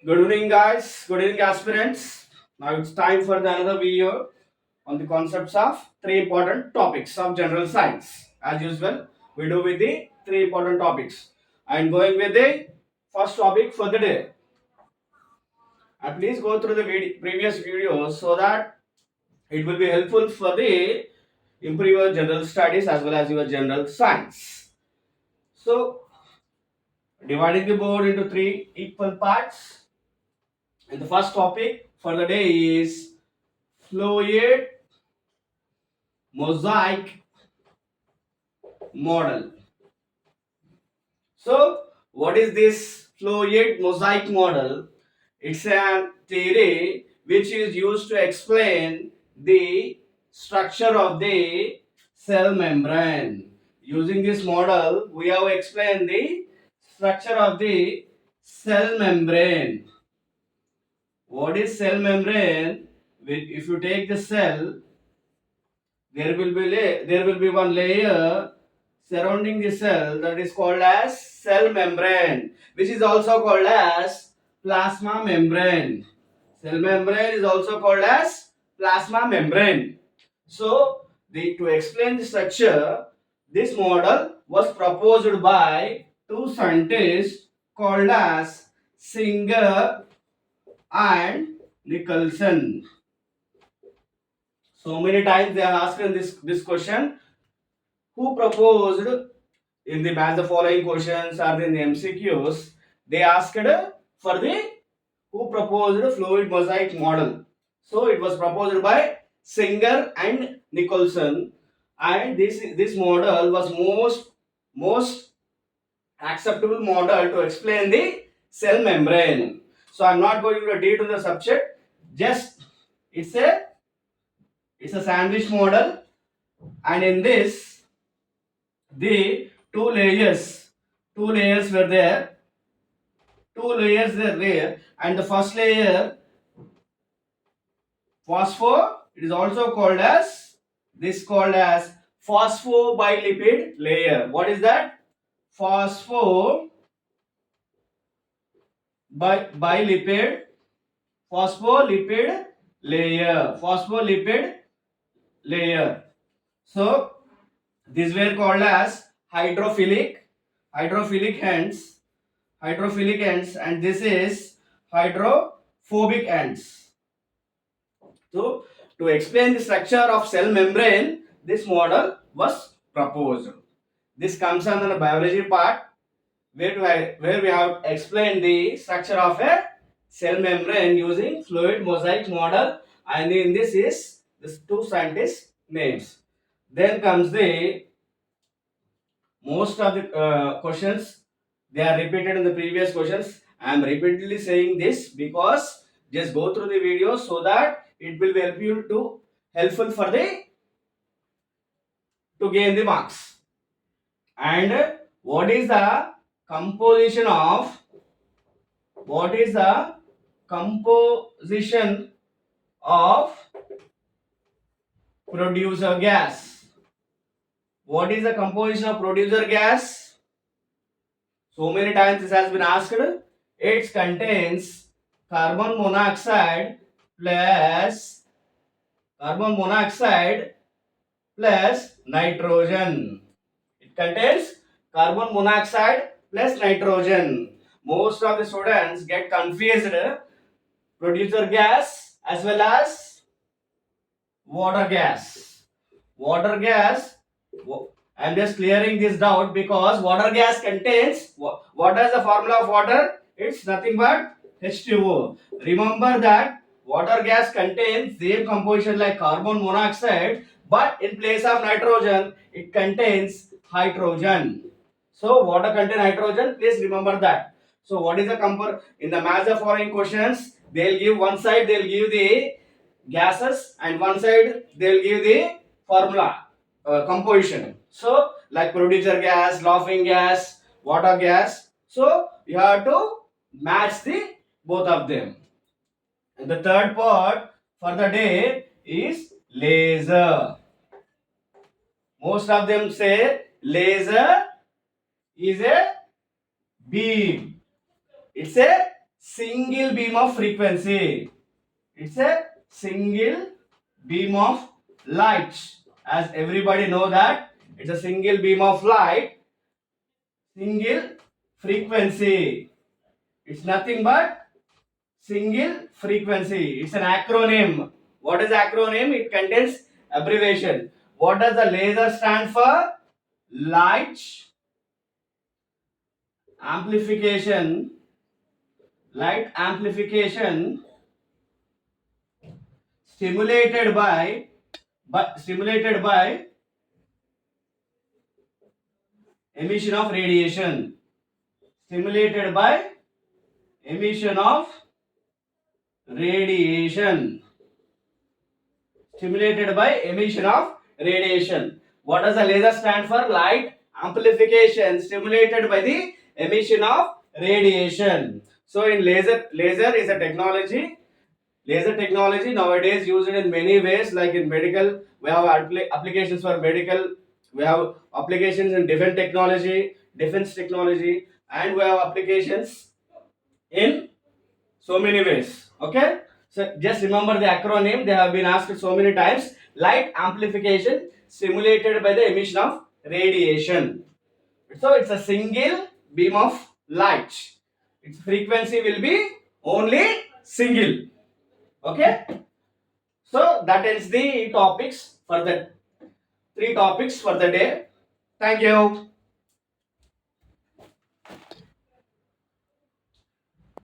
Good evening, guys. Good evening, aspirants. Now it's time for another video on the concepts of three important topics of general science. As usual, we do with the three important topics. And going with the first topic for the day. And please go through the previous videos so that it will be helpful for the improve your general studies as well as your general science. So, dividing the board into three equal parts. And the first topic for the day is fluid mosaic model. So, what is this fluid mosaic model? It's a theory which is used to explain the structure of the cell membrane. Using this model, we have explained the structure of the cell membrane. What is cell membrane? If you take the cell, there will be one layer surrounding the cell that is called as cell membrane, which is also called as plasma membrane. Cell membrane is also called as plasma membrane. So, to explain the structure, this model was proposed by two scientists called as Singer and Nicholson. So many times they are asked in this question, who proposed in the match the following questions or in the MCQs, they asked for the who proposed fluid mosaic model. So it was proposed by Singer and Nicholson, and this model was most acceptable model to explain the cell membrane. So I'm not going to detail the subject. Just it's a sandwich model, and in this the two layers were there, and the first layer phospho, it is also called as phosphobilipid layer. What is that? Phospho bilipid phospholipid layer. So these were called as hydrophilic ends, and this is hydrophobic ends. So, to explain the structure of cell membrane, this model was proposed. This comes under the biology part, where we have explained the structure of a cell membrane using fluid mosaic model, and in this is the two scientists' names. Then comes the most of the questions, they are repeated in the previous questions. I am repeatedly saying this because just go through the video so that it will help you to helpful for the to gain the marks. And what is the composition of what is the composition of producer gas? What is the composition of producer gas? So many times this has been asked. It contains carbon monoxide plus carbon monoxide plus nitrogen. It contains carbon monoxide plus nitrogen. Most of the students get confused producer gas as well as water gas. Water gas, I'm just clearing this doubt because water gas contains what is the formula of water? It's nothing but H2O. Remember that water gas contains same composition like carbon monoxide, but in place of nitrogen, it contains hydrogen. So water contains hydrogen. Please remember that. So what is the in the math the following questions? They'll give one side. They'll give the gases, and one side they'll give the formula composition. So like producer gas, laughing gas, water gas. So you have to match the both of them. And the third part for the day is laser. Most of them say laser is a beam. It's a single beam of frequency. It's a single beam of light. As everybody know that it's a single beam of light, single frequency. It's nothing but single frequency. It's an acronym. What is acronym? It contains abbreviation. What does the laser stand for? Light amplification. Light amplification stimulated by emission of radiation. Stimulated by emission of radiation. Stimulated by emission of radiation. What does the laser stand for? Light amplification stimulated by the emission of radiation. So in laser is a technology. Laser technology nowadays used in many ways, like in medical, we have applications for medical, we have applications in defense technology, and we have applications in so many ways. Okay, so just remember the acronym, they have been asked so many times. Light amplification stimulated by the emission of radiation. So it's a single beam of light, its frequency will be only single. Okay, so that ends the topics for the 3 topics for the day. Thank you.